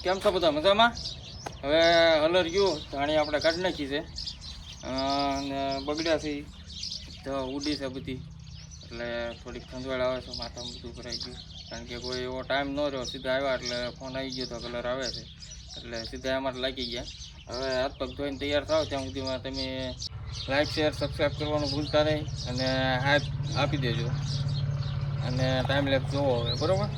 કેમ છો બધા મજામાં? હવે હલર ગયું ધાણી આપણે કાઢી નાખી છે અને બગડ્યા છે તો ઉડી છે બધી, એટલે થોડીક ખંજવાળ આવે છે, માથામાં બધું ભરાઈ ગયું. કારણ કે કોઈ એવો ટાઈમ ન રહ્યો, સીધા આવ્યા એટલે ફોન આવી ગયો તો કલર આવે છે, એટલે સીધા એમાં લાગી ગયા. હવે હાથ પગ ધોઈને તૈયાર થાવ ત્યાં સુધીમાં તમે લાઈક શેર સબસ્ક્રાઈબ કરવાનું ભૂલતા નહીં અને હાથ આપી દેજો અને ટાઈમ લેપ જોવો હવે, બરાબર?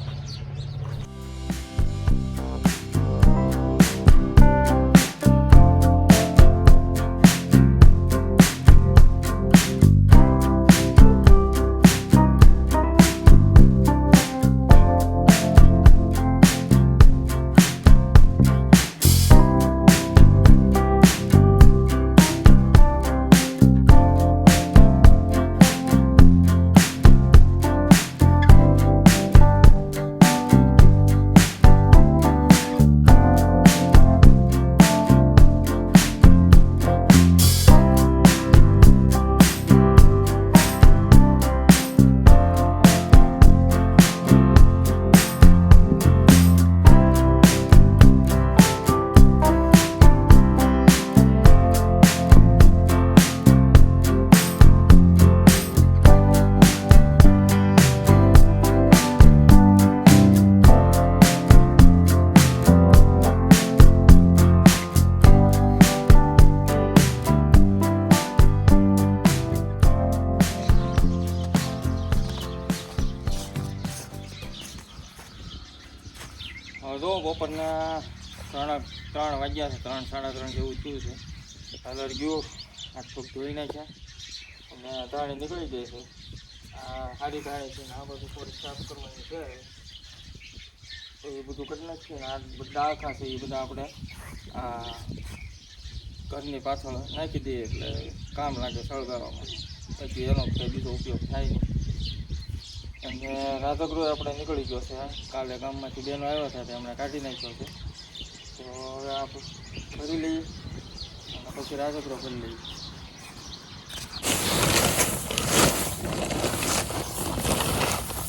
જો બપોરના 3 વાગ્યા છે, 3 સાડા 3 જેવું થયું છે. કલર ગયો, હાથ પગ ધોઈ નાખ્યા અને ધાણી નીકળી ગઈ છે. આ સારી ધાણી છે ને આ બધું થોડી સાફ કરવાની છે, તો એ બધું કરી નાખીએ ને આ બધા આખા છે એ બધા આપણે આ ઘરની પાછળ નાખી દઈએ એટલે કામ લાગે સળગાવવામાં, પછી એનો કંઈ બીજો ઉપયોગ થાય નહીં. અને રાજગૃહ આપણે નીકળી ગયો છે. કાલે ગામમાંથી બેનો આવ્યા હતા, હમણાં કાઢી નાખ્યો છે, તો હવે આપણે ભરી લઈએ અને પછી રાજગૃહ ભરી લઈએ.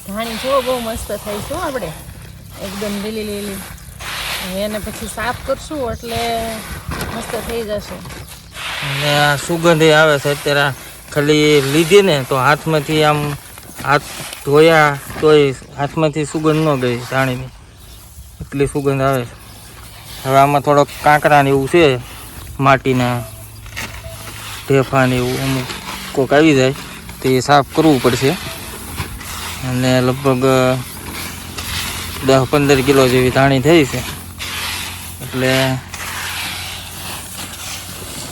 ધાણી જો બહુ મસ્ત થઈ છે આપણે, એકદમ લીલી લીલી. એને પછી સાફ કરશું એટલે મસ્ત થઈ જશે. અને આ સુગંધ આવે છે અત્યારે, ખાલી લીધી ને તો હાથમાંથી આમ હાથ ધોયા તોય હાથમાંથી સુગંધ ન ગઈ ધાણીની, એટલી સુગંધ આવે છે. હવે આમાં થોડોક કાંકરા ને એવું છે, માટીના ઢેફા ને એવું અમુક કોક આવી જાય તો એ સાફ કરવું પડશે. અને લગભગ 10-15 કિલો જેવી ધાણી થઈ છે, એટલે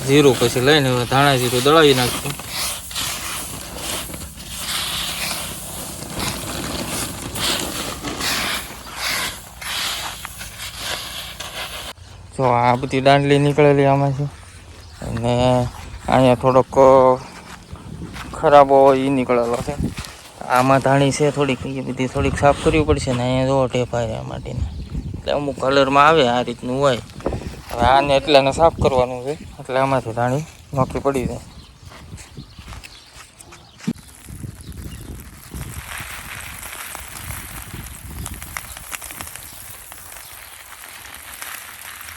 જીરું પછી લઈને હવે ધાણા જીરું દળાવી નાખશું. જો આ બધી દાંડલી નીકળેલી આમાં છે, અને અહીંયા થોડોક ખરાબ હોય એ નીકળેલો છે. આમાં ધાણી છે થોડીક, એ બધી થોડીક સાફ કરવી પડશે ને. અહીંયા જો ટેપાય માટીને, એટલે અમુક કલરમાં આવે આ રીતનું હોય. હવે આને એટલાને સાફ કરવાનું છે, એટલે આમાંથી ધાણી નોખી પડી જાય.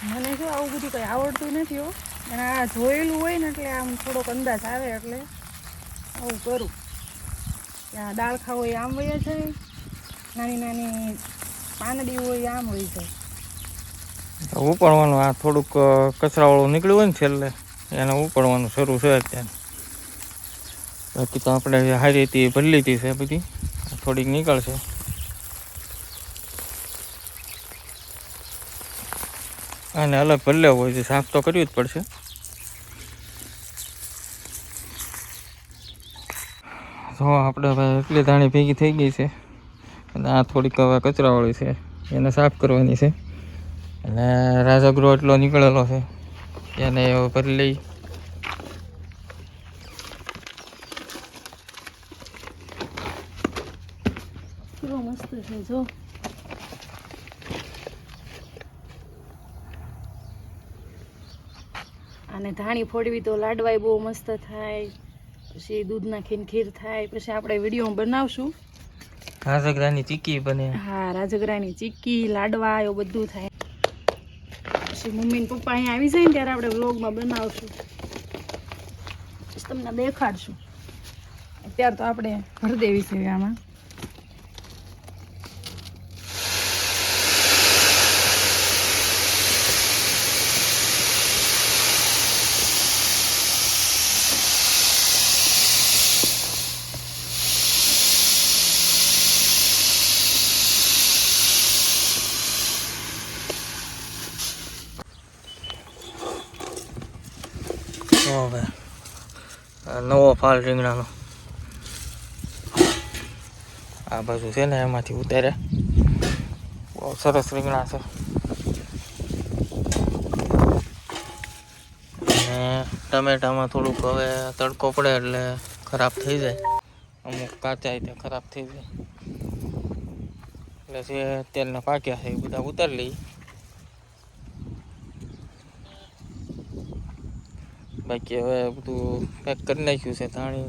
મને જો આવું બધું કંઈ આવડતું નથી હો, અને આ જોયેલું હોય ને એટલે આમ થોડોક અંદાજ આવે, એટલે આવું કરું. ત્યાં દાળખા હોય આમ વયા જાય, નાની નાની પાંદડી હોય આમ વહી જાય. ઉપાડવાનું આ થોડુંક કચરાવાળું નીકળ્યું હોય ને છેલ્લે, એને ઉપાડવાનું શરૂ છે અત્યારે. બાકી તો આપણે સારી રીતે ભરી લીધી છે બધી, થોડીક નીકળશે. આને અલગ ભરી લેવું હોય છે, સાફ તો કરવી જ પડશે. તો આપણે હવે એટલી ધાણી ભેગી થઈ ગઈ છે, અને આ થોડીક હવે કચરાવાળી છે, એને સાફ કરવાની છે. અને રાજગૃહ એટલો નીકળેલો છે, એને ભરી લઈ. કેવો મસ્ત છે જો. અને ધાણી ફોડવી તો લાડવાય બહુ મસ્ત થાય, પછી દૂધ નાખીને ખીર થાય, પછી આપણે વિડીયો બનાવશું. રાજગરાની ચીક્કી બને. હા, રાજગરાની ચીક્કી, લાડવા એવું બધું થાય. પછી મમ્મી ને પપ્પા અહીંયા આવી જાય ને ત્યારે આપણે વ્લોગમાં બનાવશું, પછી તમને દેખાડશું. અત્યારે તો આપણે ભરી દેવી છે આમાં. હવે નવો ફાલ રીંગણાનો આ બાજુ છે ને એમાંથી ઉતારે. બહુ સરસ રીંગણા છે. અને ટમેટામાં થોડુંક હવે તડકો પડે એટલે ખરાબ થઈ જાય, અમુક કાચા તે ખરાબ થઈ જાય. એટલે જે તેલના પાક્યા છે એ બધા ઉતારી લઈએ. બાકી હવે બધું પેક કરી નાખ્યું છે ધાણી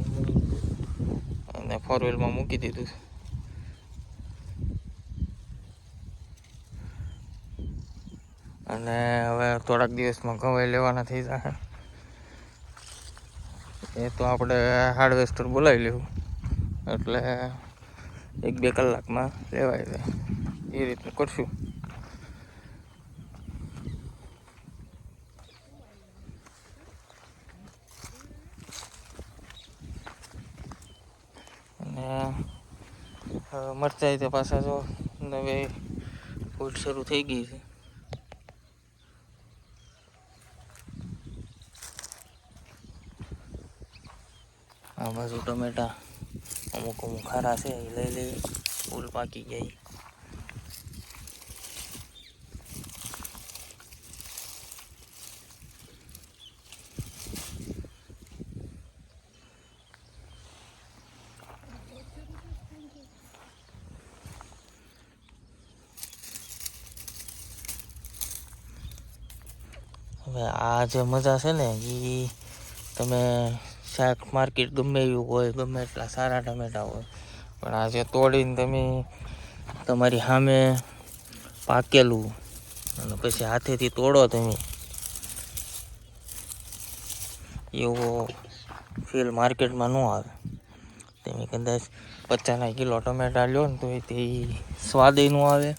અને 4 વ્હીલમાં મૂકી દીધું છે. અને હવે થોડાક દિવસમાં ઘઉં લેવાના થઈ જશે. એ તો આપણે હાર્વેસ્ટર બોલાવી લેવું એટલે 1-2 કલાકમાં લેવાય જાય એ રીતનું કરશું. અને મરચાઈ તે પાછા જો નવી ફૂટ શરૂ થઈ ગઈ છે. આ બાજુ ટમેટા અમુક ખારા છે એ લઈ લઈએ, ફૂલ પાકી જાય. હવે આ જે મજા છે ને એ તમે શાક માર્કેટ ગમે એવું હોય, ગમે એટલા સારા ટમેટા હોય, પણ આ જે તોડીને તમે તમારી સામે પાકેલું અને પછી હાથેથી તોડો તમે, એવો ફીલ માર્કેટમાં ન આવે. તમે કદાચ 50 કિલો ટમેટા લ્યો ને તો તે સ્વાદય ન આવે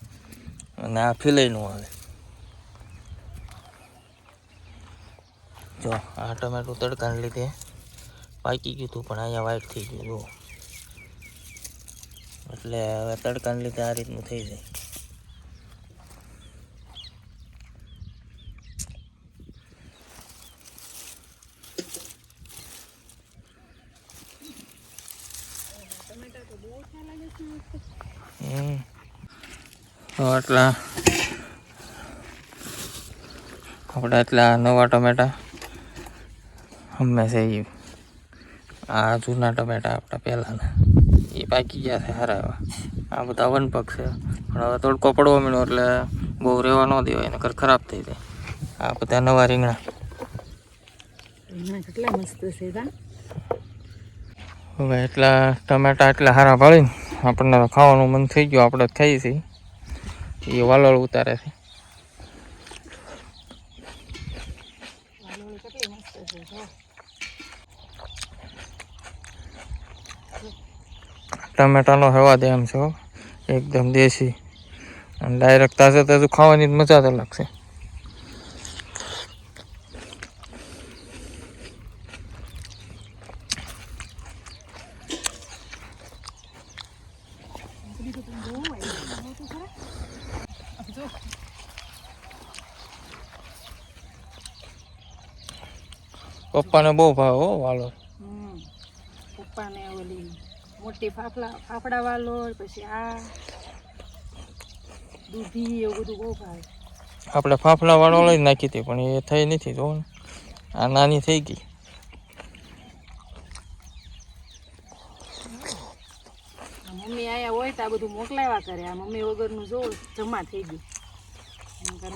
અને આ ફીલય ન આવે. જો આ ટમેટું તડકાને લીધે પાકી ગયું હતું, પણ અહીંયા વાઈટ થઈ ગયું. જો એટલે હવે તડકાને લીધે આ રીતનું થઈ જાય. એટલા આપણે એટલા નવા ટમેટા હંમેશા એ આ જૂના ટમેટા આપણા પહેલાંના એ પાકી ગયા છે સારા એવા. આ બધા વનપક છે, પણ હવે તડકો પડવો મળ્યો એટલે બહુ રહેવા ન દેવાય, નકર ખરાબ થઈ જાય. આ બધા નવા રીંગણા કેટલા મસ્ત છે. હવે એટલા ટમેટા એટલા સારા ભાળીને આપણને ખાવાનું મન થઈ ગયું. આપણે ખાઈએ છીએ. એ વાલોળ ઉતારે છે. ટમેટાનો હવા દે એમ છે, એકદમ દેશી અને ડાયરેક્ટ તાજે તાજું ખાવાની જ મજા તો લાગશે. પપ્પાને બહુ ભાવ હો વાલો. પપ્પાને ઓલી મોટી ફાફડા વાલો, પછી આ દૂધી એવું બધું બહુ ભાવે. આપણે ફાફડા વાળો લઈ નાખી હતી, પણ એ થઈ નથી. જો ને આ નાની થઈ ગઈ. મમ્મી આયા હોય તો આ બધું મોકલાવ્યા કરે. આ મમ્મી વગરનું જો જમા થઈ ગયું.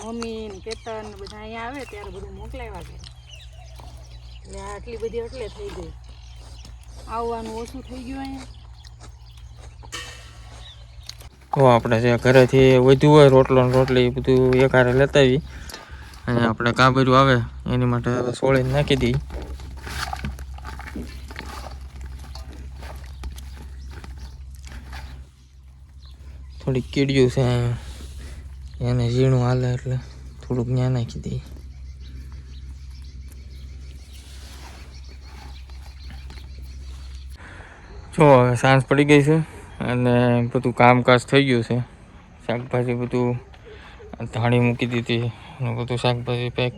મમ્મી ને કેતન ને બધા અહીંયા આવે ત્યારે બધું મોકલાવ્યા કરે. એટલે આટલી બધી એટલે થઈ ગઈ. આવવાનું ઓછું થઈ ગયું અહીંયા. તો આપણે જે ઘરેથી વધ્યું હોય રોટલો ને રોટલી બધું એકારે લેતા આવી અને આપણે કાબર્યું આવે એની માટે હવે સોળીને નાખી દઈએ. થોડીક કીડિયું છે એને ઝીણું હાલે એટલે થોડુંક ન્યા નાખી દઈએ. જો હવે સાંજ પડી ગઈ છે અને બધું કામકાજ થઈ ગયું છે. શાકભાજી બધું ધાણી મૂકી દીધી અને બધું શાકભાજી પેક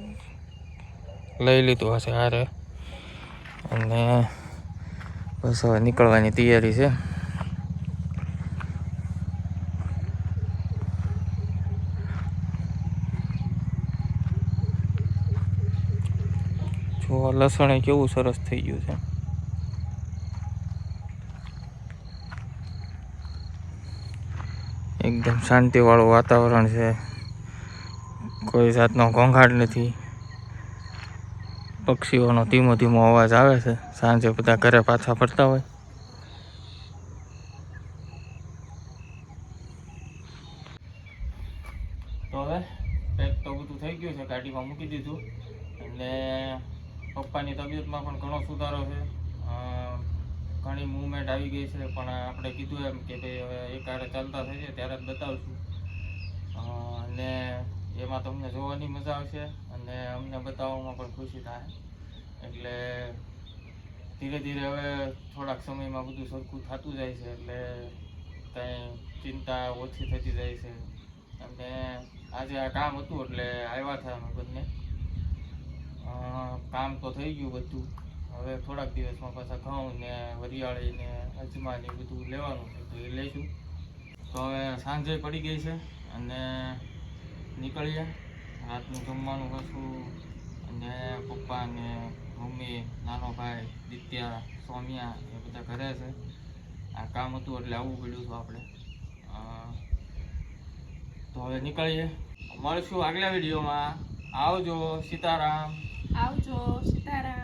લઈ લીધું હશે હારે અને બસ હવે નીકળવાની તૈયારી છે. જો લસણ એ કેવું સરસ થઈ ગયું છે. એકદમ શાંતિવાળું વાતાવરણ છે, કોઈ જાતનો ઘોંઘાટ નથી. પક્ષીઓનો ધીમો ધીમો અવાજ આવે છે. સાંજે બધા ઘરે પાછા ફરતા હોય. તો હવે પેક તો બધું થઈ ગયું છે, ગાડીમાં મૂકી દીધું અને પપ્પાની તબિયતમાં પણ ઘણો સુધારો છે. ઘણી મૂવમેન્ટ આવી ગઈ છે, પણ આપણે કીધું એમ કે ભાઈ હવે એકહારે ચાલતા થઈ જાય ત્યારે જ બતાવશું અને એમાં તમને જોવાની મજા આવશે અને અમને બતાવવામાં પણ ખુશી થાય. એટલે ધીરે ધીરે હવે થોડાક સમયમાં બધું સરખું થતું જાય છે, એટલે કંઈ ચિંતા ઓછી થતી જાય છે. અને આજે આ કામ હતું એટલે આવ્યા હતા અમે બંને. કામ તો થઈ ગયું બધું. હવે થોડાક દિવસમાં પાછા ઘઉં ને વરિયાળી ને અજમા ને બધું લેવાનું છે, તો એ લઈશું. તો હવે સાંજે પડી ગઈ છે અને નીકળીએ. રાતનું જમવાનું કશું અને પપ્પા ને મમ્મી, નાનો ભાઈ, દિત્યા, સોમિયા એ બધા ઘરે છે. આ કામ હતું એટલે આવવું પડ્યું હતું આપણે. તો હવે નીકળીએ. મળશું આગલા વિડીયોમાં. આવજો. સીતારામ. આવજો. સીતારામ.